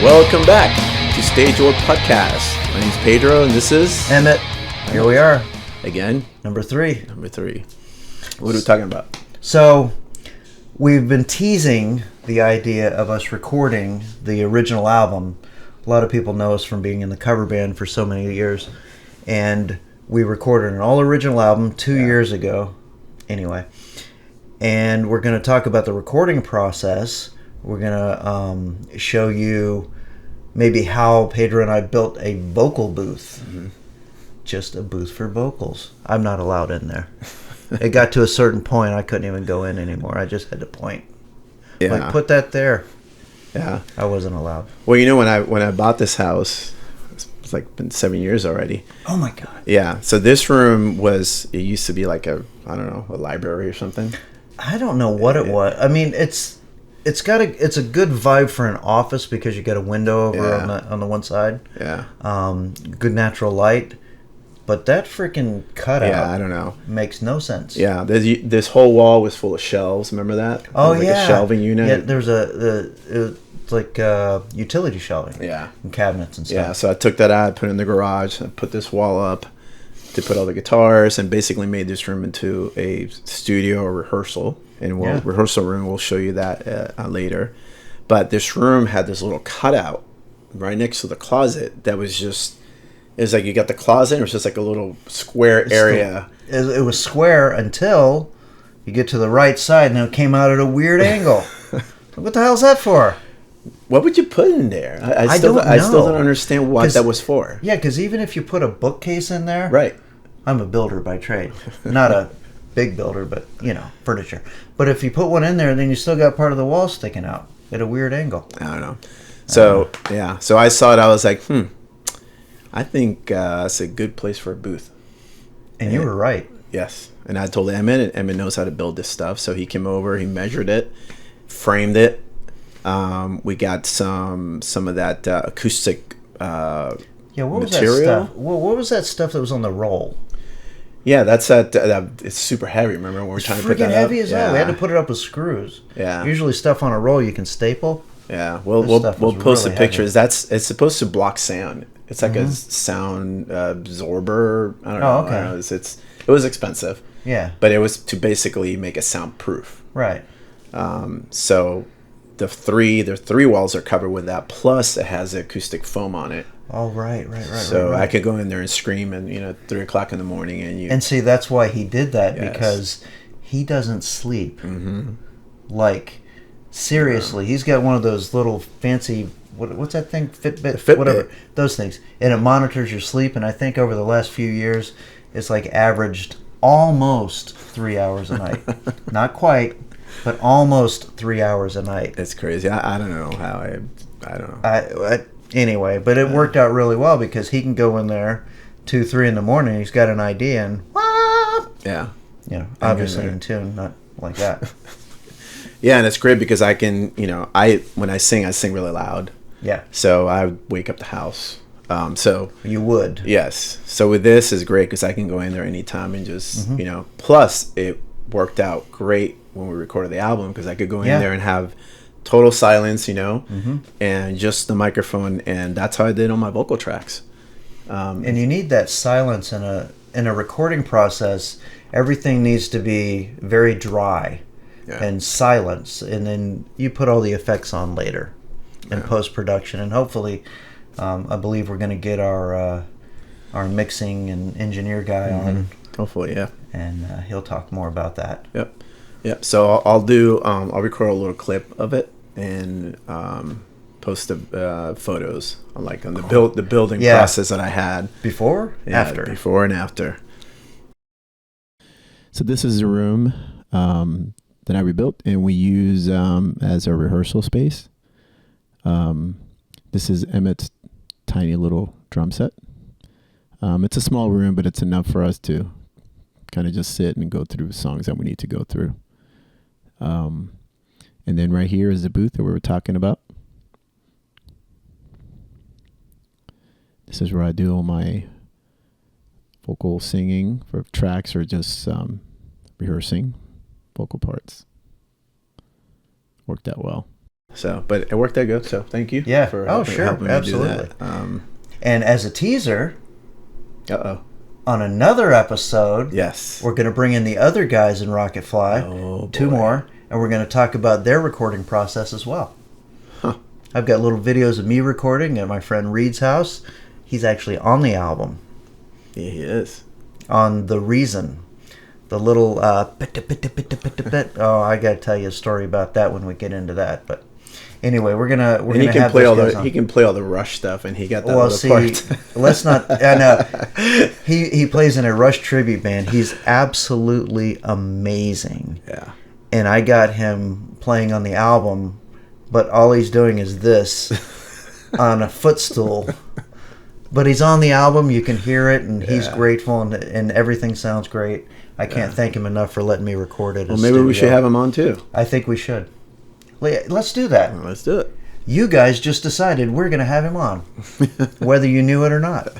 Welcome back to StageDoor Podcast. My name's Pedro, and this is Emmett. Here we are. Again. Number three. What are we talking about? So, we've been teasing the idea of us recording the original album. A lot of people know us from being in the cover band for so many years. And we recorded an all-original album 2 years ago. Anyway. And we're going to talk about the recording process. We're going to show you maybe how Pedro and I built a vocal booth. Mm-hmm. Just a booth for vocals. I'm not allowed in there. It got to a certain point I couldn't even go in anymore. I just had to point. Yeah. Like, put that there. Yeah. I wasn't allowed. Well, you know, when I bought this house, it's like been 7 years already. Oh my God. Yeah. So this room it used to be like a library or something. I don't know what it was. I mean, it's a good vibe for an office because you got a window over on the one side. Yeah. Good natural light. But that freaking cutout, I don't know, makes no sense. Yeah, this whole wall was full of shelves. Remember that? Oh, like a shelving unit. Yeah, there's it's like utility shelving. Yeah. And cabinets and stuff. Yeah, so I took that out, put it in the garage, I put this wall up to put all the guitars, and basically made this room into a studio or rehearsal. And rehearsal room, we'll show you that later. But this room had this little cutout right next to the closet that was just... It was like you got the closet, and it was just like a little square area. It was square until you get to the right side, and it came out at a weird angle. What the hell's that for? What would you put in there? I still don't understand what that was for. Yeah, because even if you put a bookcase in there... Right. I'm a builder by trade. Not a big builder, but, furniture. But if you put one in there, then you still got part of the wall sticking out at a weird angle. I don't know. So, So I saw it. I was like, I think it's a good place for a booth. And you were right. Yes. And I told Emmett, and Emmett knows how to build this stuff. So he came over, he measured it, framed it. We got some of that acoustic what was material. that stuff? What was that stuff that was on the roll? Yeah, that's that. It's super heavy. Remember when we were trying to put that up? Freaking heavy as hell. We had to put it up with screws. Yeah. Usually stuff on a roll you can staple. Yeah. We'll post the pictures. It's supposed to block sound. It's like a sound absorber. I don't know. Okay. I don't know. It was expensive. Yeah. But it was to basically make it soundproof. Right. So the three walls are covered with that. Plus it has acoustic foam on it. Oh, right. So I could go in there and scream and 3:00 in the morning and see, that's why he did that, because he doesn't sleep. Mm-hmm. Like, seriously, he's got one of those little fancy, what's that thing? Fitbit. Whatever. Those things. And it monitors your sleep, and I think over the last few years, it's like averaged almost 3 hours a night. Not quite, but almost 3 hours a night. That's crazy. I don't know how I don't know. Anyway, but it worked out really well because he can go in there 2, 3 in the morning. He's got an idea and yeah, obviously in tune, not like that. Yeah, and it's great because I can, when I sing really loud. Yeah. So I wake up the house. So you would. Yes. So with this is great because I can go in there anytime and just Plus it worked out great when we recorded the album because I could go in there and have total silence, and just the microphone, and that's how I did on my vocal tracks. And you need that silence in a recording process. Everything needs to be very dry and silence, and then you put all the effects on later in post-production, and hopefully, I believe we're going to get our mixing and engineer guy on. Hopefully, yeah. And he'll talk more about that. Yep. So I'll record a little clip of it and post the photos on the building process that I had before, before and after. So this is a room that I rebuilt and we use as a rehearsal space. This is Emmett's tiny little drum set. It's a small room, but it's enough for us to kind of just sit and go through songs that we need to go through. And then right here is the booth that we were talking about. This is where I do all my vocal singing for tracks or just rehearsing vocal parts. Worked out well. So, but it worked out good. So, thank you. Yeah. For helping me absolutely. do that. And as a teaser, on another episode, yes, we're going to bring in the other guys in Rocket Fly, two more, and we're going to talk about their recording process as well. Huh. I've got little videos of me recording at my friend Reed's house. He's actually on the album. Yeah, he is. On The Reason. The little, oh, I got to tell you a story about that when we get into that, but... Anyway, we're gonna have play he can play all the Rush stuff, and he got that part. Let's not. I know he plays in a Rush tribute band. He's absolutely amazing. Yeah. And I got him playing on the album, but all he's doing is this on a footstool. But he's on the album. You can hear it, and he's grateful, and everything sounds great. I can't thank him enough for letting me record it. Well, maybe we should have him on too. I think we should. Let's do that. Well, let's do it. You guys just decided we're going to have him on, whether you knew it or not.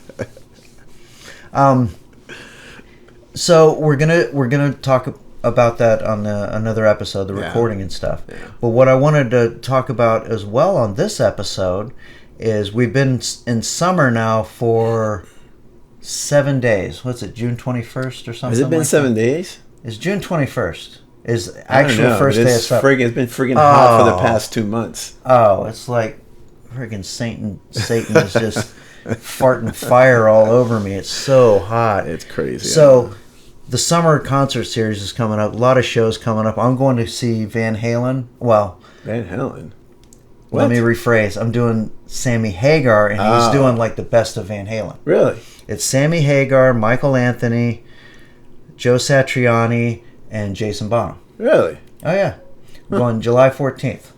So we're gonna talk about that on another episode, the recording and stuff. Yeah. But what I wanted to talk about as well on this episode is we've been in summer now for 7 days. What's it, June 21st or something? Has it been 7 days? It's June 21st. Is actual first day of summer. It's been friggin' hot for the past 2 months. Oh, it's like friggin' Satan is just farting fire all over me. It's so hot. It's crazy. So the summer concert series is coming up. A lot of shows coming up. I'm going to see Van Halen. Well, Van Halen. What? Let me rephrase. I'm doing Sammy Hagar, and he's doing like the best of Van Halen. Really? It's Sammy Hagar, Michael Anthony, Joe Satriani, and Jason Bonham. Really? Oh, yeah. I'm going July 14th.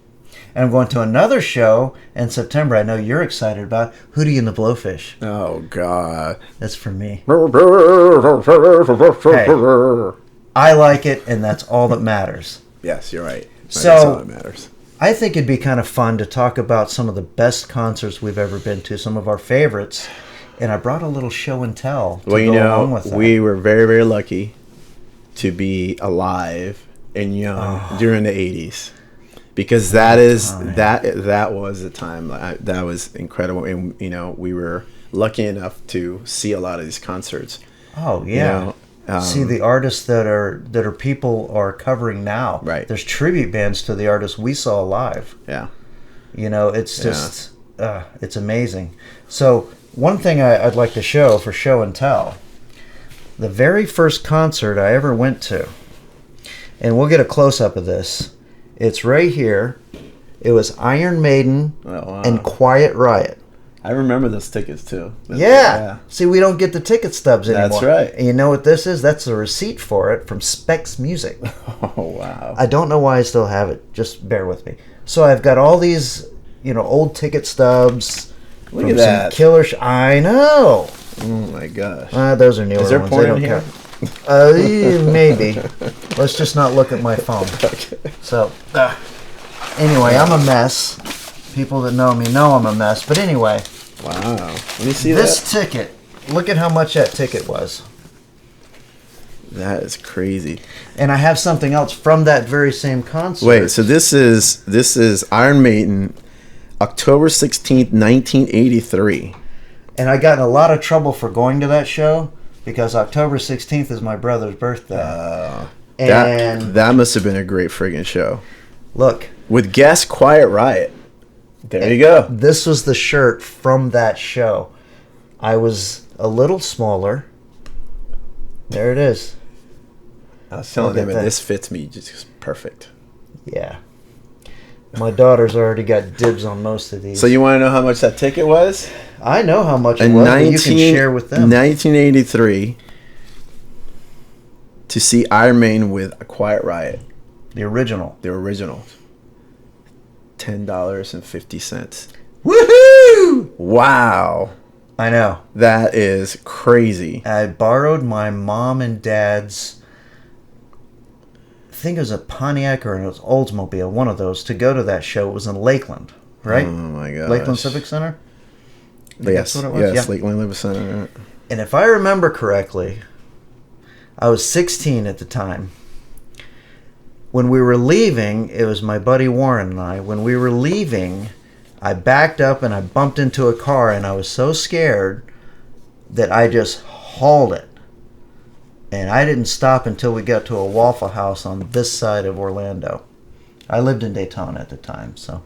And I'm going to another show in September I know you're excited about, Hootie and the Blowfish. Oh, God. That's for me. Hey, I like it, and that's all that matters. Yes, you're right. That's all that matters. I think it'd be kind of fun to talk about some of the best concerts we've ever been to, some of our favorites. And I brought a little show and tell to go along with that. We were very, very lucky to be alive and young during the 80s, because that was a time that was incredible, and we were lucky enough to see a lot of these concerts. Oh yeah. See the artists that are people are covering now. Right. There's tribute bands to the artists we saw live. Yeah. It's just it's amazing. So one thing I'd like to show for show and tell. The very first concert I ever went to, and we'll get a close-up of this. It's right here. It was Iron Maiden and Quiet Riot. I remember those tickets, too. Yeah. See, we don't get the ticket stubs anymore. That's right. And you know what this is? That's the receipt for it from Specs Music. Oh, wow. I don't know why I still have it. Just bear with me. So I've got all these, old ticket stubs. Look at that. Killer I know. Oh my gosh. Those are newer ones. Is there porn in here? Maybe. Let's just not look at my phone. Okay. So, anyway, I'm a mess. People that know me know I'm a mess. But anyway. Wow. Let me see this ticket. Look at how much that ticket was. That is crazy. And I have something else from that very same concert. Wait, so this is Iron Maiden, October 16th, 1983. And I got in a lot of trouble for going to that show because October 16th is my brother's birthday. That must have been a great friggin' show. Look. With guest Quiet Riot. There you go. This was the shirt from that show. I was a little smaller. There it is. I was telling him, this fits me just perfect. Yeah. My daughter's already got dibs on most of these. So you want to know how much that ticket was? I know how much it was, but you can share with them. 1983, to see Iron Maiden with a Quiet Riot. The original. $10.50. Woohoo! Wow. I know. That is crazy. I borrowed my mom and dad's, I think it was a Pontiac or it was Oldsmobile, one of those, to go to that show. It was in Lakeland, right? Oh my gosh. Lakeland Civic Center? Yes, that's what it was? yes, Lakeland Civic Center. Right. And if I remember correctly, I was 16 at the time. when we were leaving, it was my buddy Warren and I. When we were leaving, I backed up and I bumped into a car, and I was so scared that I just hauled it. And I didn't stop until we got to a Waffle House on this side of Orlando. I lived in Daytona at the time, so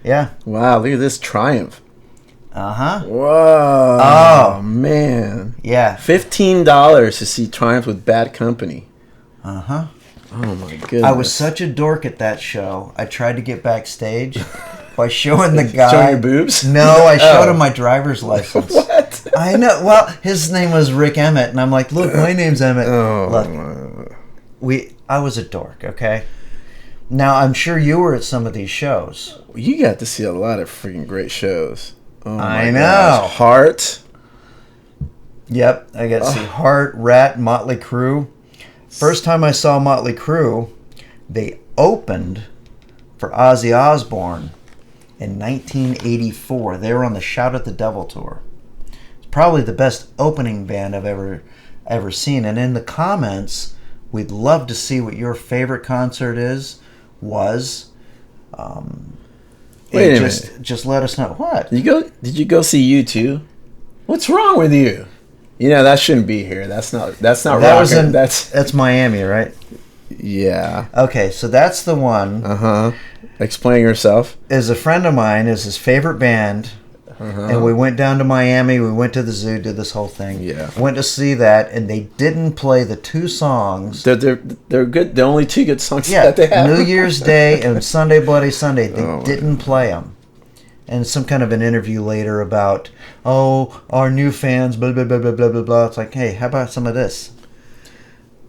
yeah. Wow, look at this Triumph. Uh-huh. Whoa. Oh, man. Yeah. $15 to see Triumph with Bad Company. Uh-huh. Oh, my goodness. I was such a dork at that show. I tried to get backstage by showing the guy. Showing your boobs? No, I showed him my driver's license. What? I know. Well, his name was Rick Emmett, and I'm like, look, my name's Emmett. Oh. Look, I was a dork, okay? Now, I'm sure you were at some of these shows. You got to see a lot of freaking great shows. Oh, I know. Gosh. Heart. Yep, I got to see Heart, Rat, Motley Crue. First time I saw Motley Crue, they opened for Ozzy Osbourne in 1984. They were on the Shout at the Devil tour. It's probably the best opening band I've ever seen. And in the comments, we'd love to see what your favorite concert was. Wait a minute. Just let us know. What? Did you go see U2? What's wrong with you? You know, that shouldn't be here. That's not rocking. That's Miami, right? Yeah. Okay, so that's the one. Uh-huh. Explain yourself. Is a friend of mine, is his favorite band. Uh-huh. And we went down to Miami. We went to the zoo, did this whole thing. Yeah. Went to see that, and they didn't play the two songs. They're good. The only two good songs that they have. New Year's Day and Sunday Bloody Sunday. They didn't play them. And some kind of an interview later about, our new fans, blah, blah, blah, blah, blah, blah, blah. It's like, hey, how about some of this?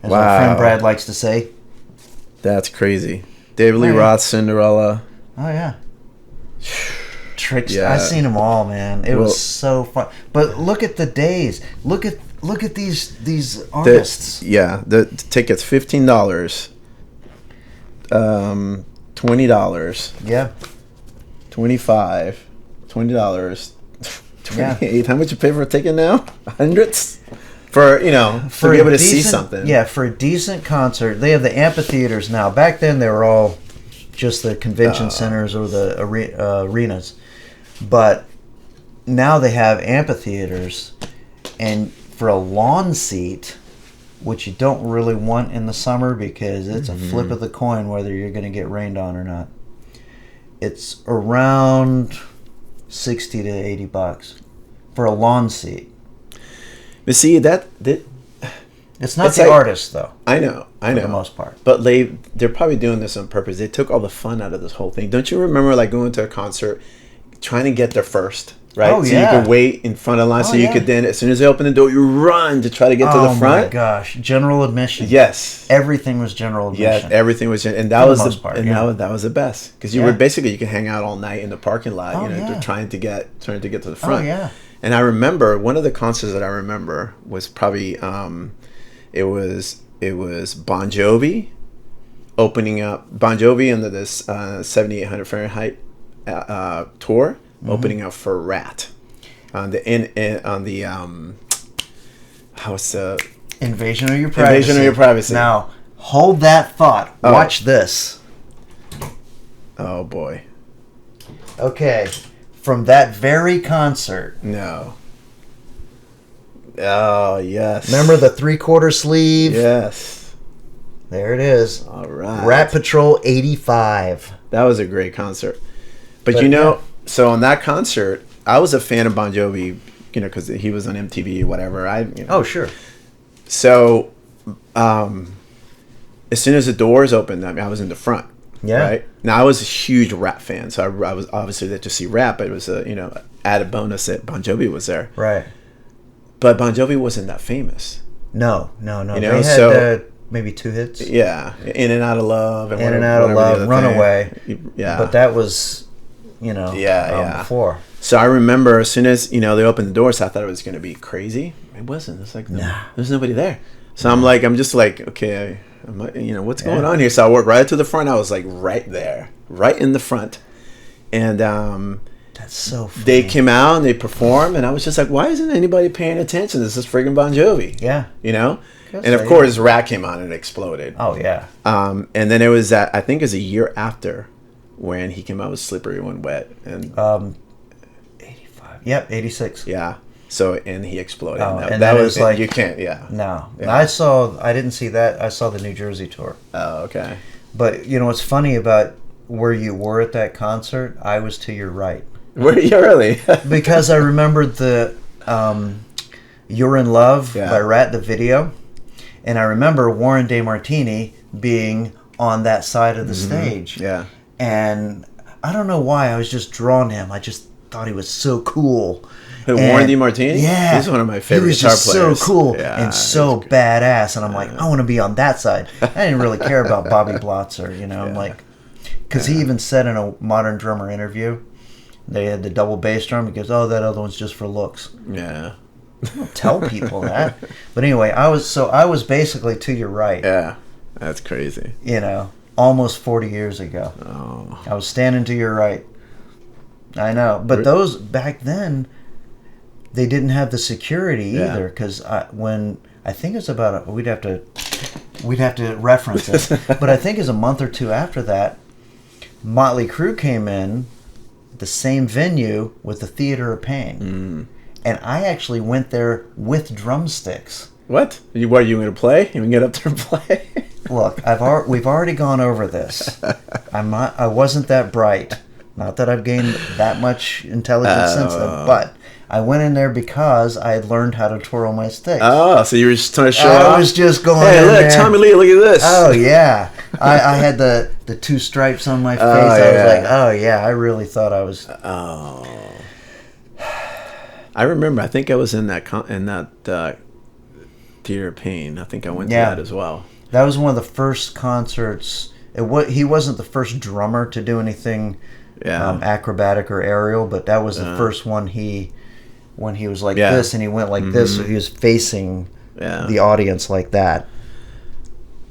As my friend Brad likes to say. That's crazy. David Lee Roth, Cinderella. Oh, yeah. Tricks. Yeah. I've seen them all, man. It was so fun. But look at the days. Look at these artists. The tickets, $15. $20. Yeah. $25. $20. $28. Yeah. How much you pay for a ticket now? Hundreds? For be able to see something. Yeah, for a decent concert. They have the amphitheaters now. Back then they were all just the convention centers or the arenas. But now they have amphitheaters, and for a lawn seat, which you don't really want in the summer because it's a flip of the coin whether you're going to get rained on or not. It's around $60 to $80 for a lawn seat. But see that it's not the artist though. I know. For the most part. But they're probably doing this on purpose. They took all the fun out of this whole thing. Don't you remember going to a concert, trying to get there first, right? Oh, so you could wait in front of the line, so you could then, as soon as they open the door, you run to try to get to the front. Oh my gosh, general admission. Yes, everything was general admission. Yeah, everything was, and that was the part. That was the best because you were basically you could hang out all night in the parking lot, trying to get to the front. Oh yeah. And I remember one of the concerts that I remember was probably it was Bon Jovi opening up Bon Jovi under this 7800 Fahrenheit tour, opening up for Rat on the Invasion of Your Privacy. Invasion of Your Privacy. Now hold that thought. Watch this. Oh boy. Okay. From that very concert. No. Oh, yes. Remember the 3/4 sleeve? Yes. There it is. All right. Rat Patrol 85. That was a great concert. But so on that concert, I was a fan of Bon Jovi, because he was on MTV or whatever. Oh, sure. So, as soon as the doors opened, I was in the front. Yeah. Right. Now I was a huge Rat fan, so I was obviously there to see Rat, but it was a added bonus that Bon Jovi was there. Right. But Bon Jovi wasn't that famous. No. They had maybe 2 hits. Yeah, In and Out of Love, and In and Out of Love, Runaway. Yeah. But that was, before. So I remember as soon as they opened the doors, I thought it was going to be crazy. It wasn't. It's like there's nobody there. So I'm just like, okay. What's going on here? So I walked right to the front. I was like right there, right in the front, and That's so funny. They came out and they performed, and I was just like, why isn't anybody paying attention? This is friggin' Bon Jovi. Yeah. You know? And of course, Rat came on and exploded. Oh, yeah. And then it was I think it was a year after when he came out with Slippery When Wet. And 85. Yep, 86. Yeah. So, and he exploded. Oh, and and that then was it was like, you can't, yeah. No. Yeah. I didn't see that. I saw the New Jersey tour. Oh, okay. But, you know, what's funny about where you were at that concert, I was to your right. Were you really? Because I remembered the You're in Love by Rat, the video. And I remember Warren DeMartini being on that side of the stage. Yeah. And I don't know why, I was just drawn to him. I just thought he was so cool. Warren DeMartini? Yeah. He's one of my favorite guitar players. He was just so cool and so good. badass. And I'm like, I want to be on that side. I didn't really care about Bobby Blotzer, you know. I'm like, because he even said in a Modern Drummer interview, they had the double bass drum. He goes, oh, that other one's just for looks. Yeah. Don't tell people that. But anyway, I was basically to your right. Yeah. That's crazy. You know, almost 40 years ago. Oh. I was standing to your right. I know. But those, back then, they didn't have the security either. Because when, I think it's about, we'd have to reference it. But I think it's a month or two after that, Motley Crue came in the same venue with the Theater of Pain. Mm. And I actually went there with drumsticks. What? You going to play? You can get up there and play? Look, we've already gone over this. I wasn't that bright. Not that I've gained that much intelligence since then, but I went in there because I had learned how to twirl my sticks. Oh, so you were just trying to show off? I was just going hey, in look, there. Tommy Lee, look at this. Oh, yeah. I had the two stripes on my face. I was like, oh, yeah, I really thought I was... Oh. I remember, I think I was in that Theater of Pain. I think I went to that as well. That was one of the first concerts. He wasn't the first drummer to do anything acrobatic or aerial, but that was the first one when he was like this and he went like this, so he was facing the audience like that.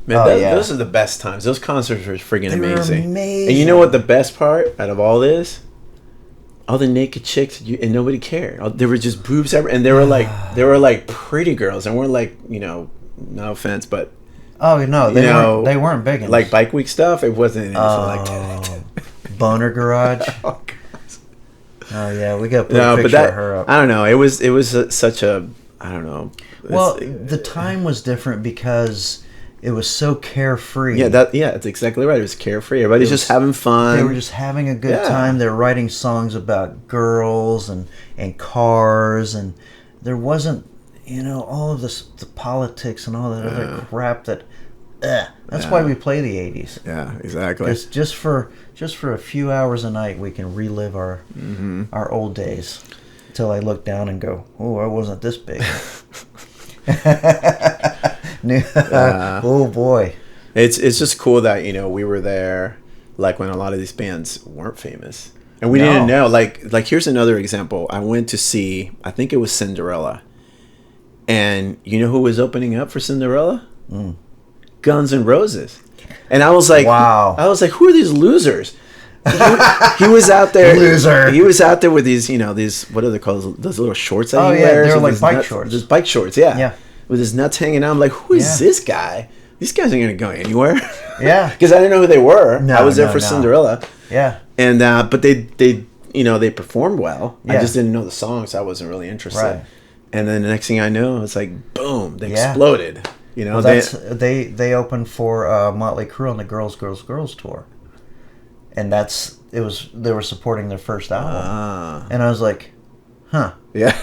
Man, those are the best times. Those concerts were friggin' amazing. Amazing. And you know what the best part out of all this? All the naked chicks and nobody cared. There were just boobs everywhere, and they were like pretty girls, and we're like, you know, no offense, but they weren't big enough. Like Bike Week stuff. It wasn't anything like that. Boner Garage. Oh yeah, we got to put a picture of her up. I don't know. It was such a, I don't know. Well, the time was different because it was so carefree. Yeah, that's exactly right. It was carefree. Everybody's just having fun. They were just having a good time. They were writing songs about girls and cars, and there wasn't, you know, all of the politics and all that other crap that. That's why we play the 80s. Yeah, exactly. Just for a few hours a night, we can relive our old days. Until I look down and go, oh, I wasn't this big. Oh boy, it's just cool that, you know, we were there like when a lot of these bands weren't famous, and we didn't know. Like here's another example. I went to see, I think it was Cinderella, and you know who was opening up for Cinderella? Guns N' Roses. And I was like, wow. I was like, who are these losers? He was out there. Loser. He was out there with these, you know, these, what are they called? Those little shorts that he wears. They're like bike shorts. Those bike shorts, yeah. Yeah. With his nuts hanging out. I'm like, who is this guy? These guys aren't going to go anywhere. Yeah. Because I didn't know who they were. No, I was there for Cinderella. Yeah. And, but they you know, they performed well. Yeah. I just didn't know the songs. So I wasn't really interested. Right. And then the next thing I know, it's like, boom, they exploded. You know, well, they opened for Motley Crue on the Girls tour. And they were supporting their first album. And I was like, huh. Yeah.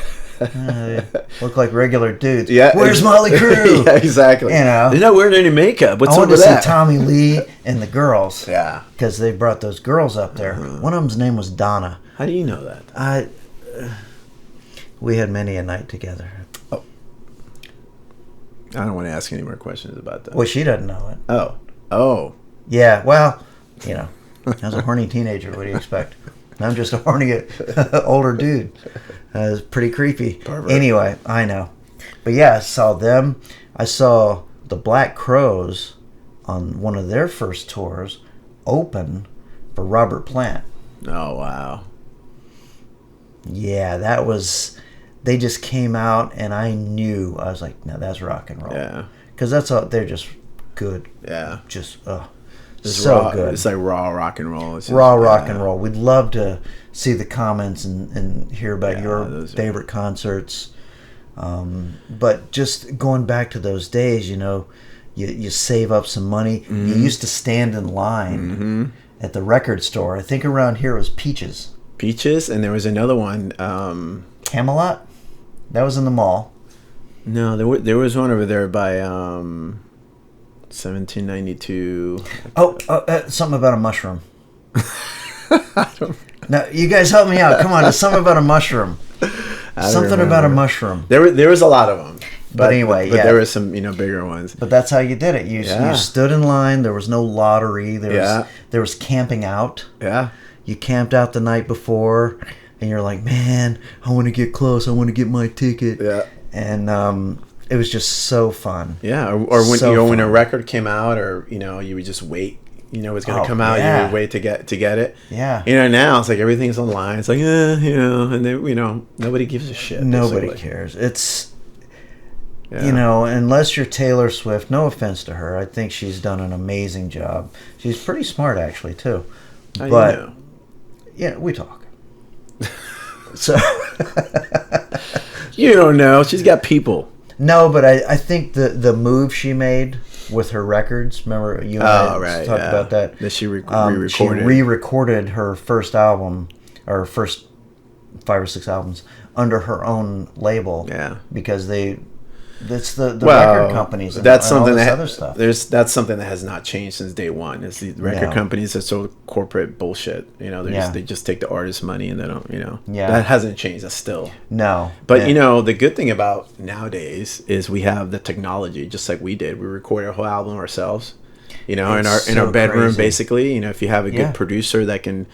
Look like regular dudes. Yeah. Where's Motley Crue? Yeah, exactly. You know, they're not wearing any makeup. What's I up wanted with to that? see Tommy Lee and the girls. Yeah. Because they brought those girls up there. One of them's name was Donna. How do you know that? We had many a night together. Oh. I don't want to ask any more questions about that. Well, she doesn't know it. Oh. Yeah, well, you know, I was a horny teenager. What do you expect? I'm just a horny older dude. It's pretty creepy. Pervert. Anyway, I know. But yeah, I saw them. I saw the Black Crowes on one of their first tours open for Robert Plant. Oh, wow. Yeah, that was. They just came out, and I knew. I was like, no, that's rock and roll. Yeah. Because that's all. They're just good. Yeah. Just It's so raw, good. It's like raw rock and roll. It's just, Raw rock and roll. We'd love to see the comments and hear about your favorite concerts. But just going back to those days, you save up some money. You used to stand in line at the record store. I think around here it was Peaches. Peaches, and there was another one. Camelot? That was in the mall. No, there was one over there by 1792. Something about a mushroom. Now, you guys help me out. Come on, it's something about a mushroom. Something about a mushroom. There was a lot of them. But anyway, there were some bigger ones. But that's how you did it. You stood in line. There was no lottery. There was camping out. Yeah. You camped out the night before, and you're like, man, I want to get close. I want to get my ticket. Yeah. And it was just so fun. Yeah. Or when a record came out, or you would just wait. It's going to come out. You would wait to get it. Yeah. Now it's like everything's online. It's like and then nobody gives a shit. Nobody cares. It's unless you're Taylor Swift. No offense to her, I think she's done an amazing job. She's pretty smart actually too. But yeah, we talk. So you don't know. She's got people. No, but I think the move she made with her records. Remember you and I talked about that. That she re-recorded. She re-recorded her first album, or first 5 or 6 albums, under her own label. Yeah. Because that's the record companies. That's something all this other stuff. That's something that has not changed since day one. Is the record companies are so corporate bullshit. They just take the artist's money and they don't. That hasn't changed. That's still no. But the good thing about nowadays is we have the technology, just like we did. We recorded a whole album ourselves. In our bedroom, crazy. Basically. If you have a good producer that can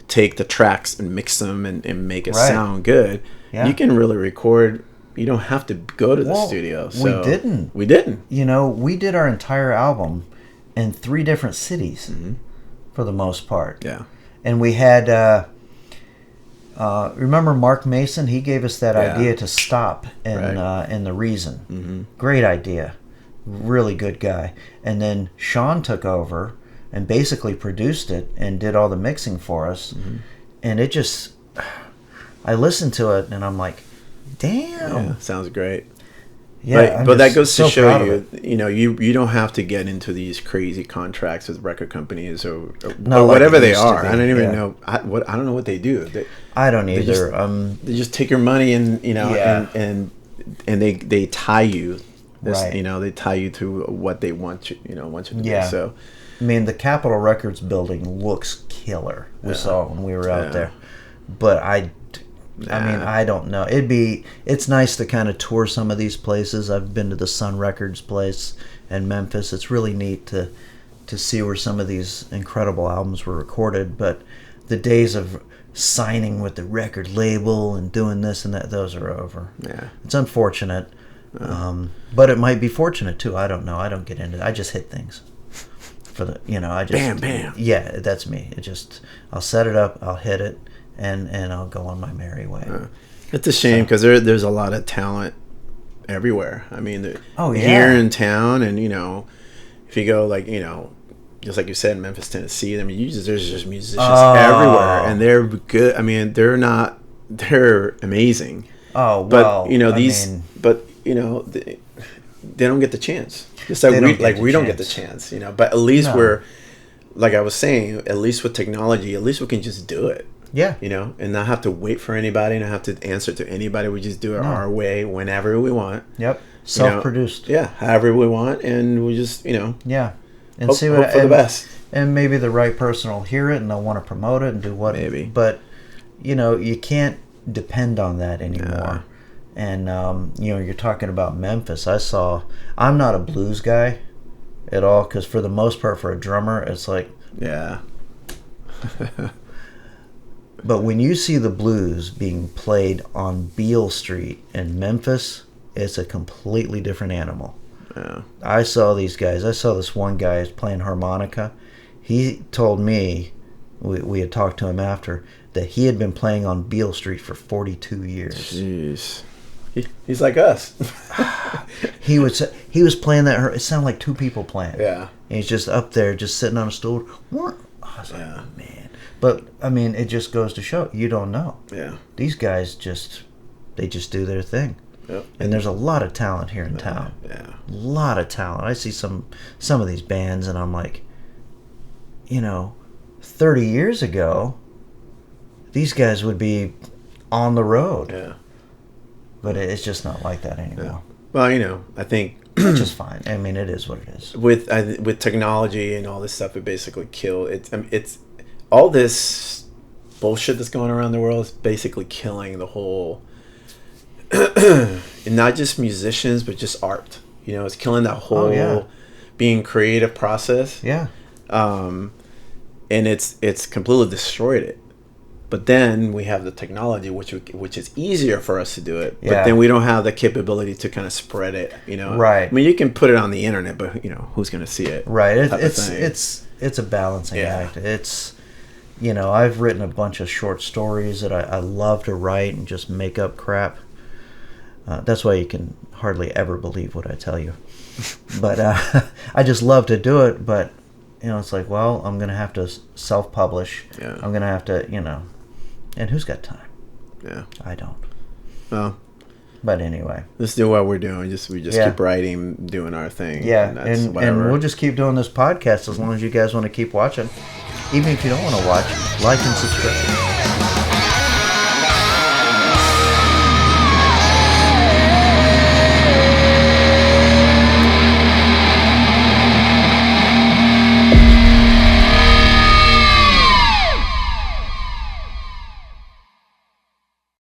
take the tracks and mix them and make it sound good, you can really record. You don't have to go to the studio. So We didn't. We did our entire album in 3 different cities for the most part. Yeah. And we had, remember Mark Mason? He gave us that idea to stop in the Reason. Mm-hmm. Great idea. Really good guy. And then Sean took over and basically produced it and did all the mixing for us. Mm-hmm. And it just, I listened to it and I'm like, damn. Yeah, sounds great. Yeah, but that goes to show you, you don't have to get into these crazy contracts with record companies or whatever they are. I don't even know. I don't know what they do. I don't either. They just take your money and and they tie you. They tie you to what they want you to do. So, I mean, the Capitol Records building looks killer. We saw it when we were out there, but I mean, I don't know. It's nice to kind of tour some of these places. I've been to the Sun Records place in Memphis. It's really neat to see where some of these incredible albums were recorded. But the days of signing with the record label and doing this and that, those are over. Yeah, it's unfortunate, but it might be fortunate too. I don't know. I don't get into it. I just hit things. I just bam. Yeah, that's me. I'll set it up. I'll hit it. And I'll go on my merry way. It's a shame because there's a lot of talent everywhere. I mean, here in town, and if you go just like you said in Memphis, Tennessee, I mean, there's just musicians everywhere, and they're good. I mean, they're amazing. Oh, well, they don't get the chance. Just like we don't get the chance, But at least we're, like I was saying, at least with technology, at least we can just do it. Yeah. And not have to wait for anybody, not have to answer to anybody. We just do it our way, whenever we want. Yep. Self-produced. However we want, and we just, Yeah. And hope for the best. And maybe the right person will hear it and they'll want to promote it and do what. Maybe. But, you can't depend on that anymore. And, you're talking about Memphis. I'm not a blues guy at all, because for the most part, for a drummer, it's like. Yeah. But when you see the blues being played on Beale Street in Memphis, it's a completely different animal. Yeah. I saw these guys. I saw this one guy playing harmonica. He told me, we had talked to him after, that he had been playing on Beale Street for 42 years. Jeez. He's like us. He was playing that. It sounded like two people playing. Yeah. And he's just up there, just sitting on a stool. I was like, man. But I mean, it just goes to show you don't know. Yeah. These guys they just do their thing. Yep. And there's a lot of talent here in town. Yeah. A lot of talent. I see some of these bands, and I'm like, 30 years ago, these guys would be on the road. Yeah. But it's just not like that anymore. Yeah. Well, I think which is fine. I mean, it is what it is. With technology and all this stuff, it basically killed it. It's all this bullshit that's going around the world is basically killing the whole, and not just musicians, but just art. It's killing that whole being creative process. Yeah. And it's completely destroyed it. But then we have the technology, which is easier for us to do it. Yeah. But then we don't have the capability to kind of spread it. Right. I mean, you can put it on the internet, but who's going to see it? Right. It's a balancing act. It's I've written a bunch of short stories that I love to write and just make up crap. That's why you can hardly ever believe what I tell you. But I just love to do it. But it's like, well, I'm going to have to self-publish. Yeah. I'm going to have to, and who's got time? Yeah. I don't. Well. But anyway. Let's do what we're doing. We just keep writing, doing our thing. Yeah. And we'll just keep doing this podcast as long as you guys want to keep watching. Even if you don't want to watch, like and subscribe.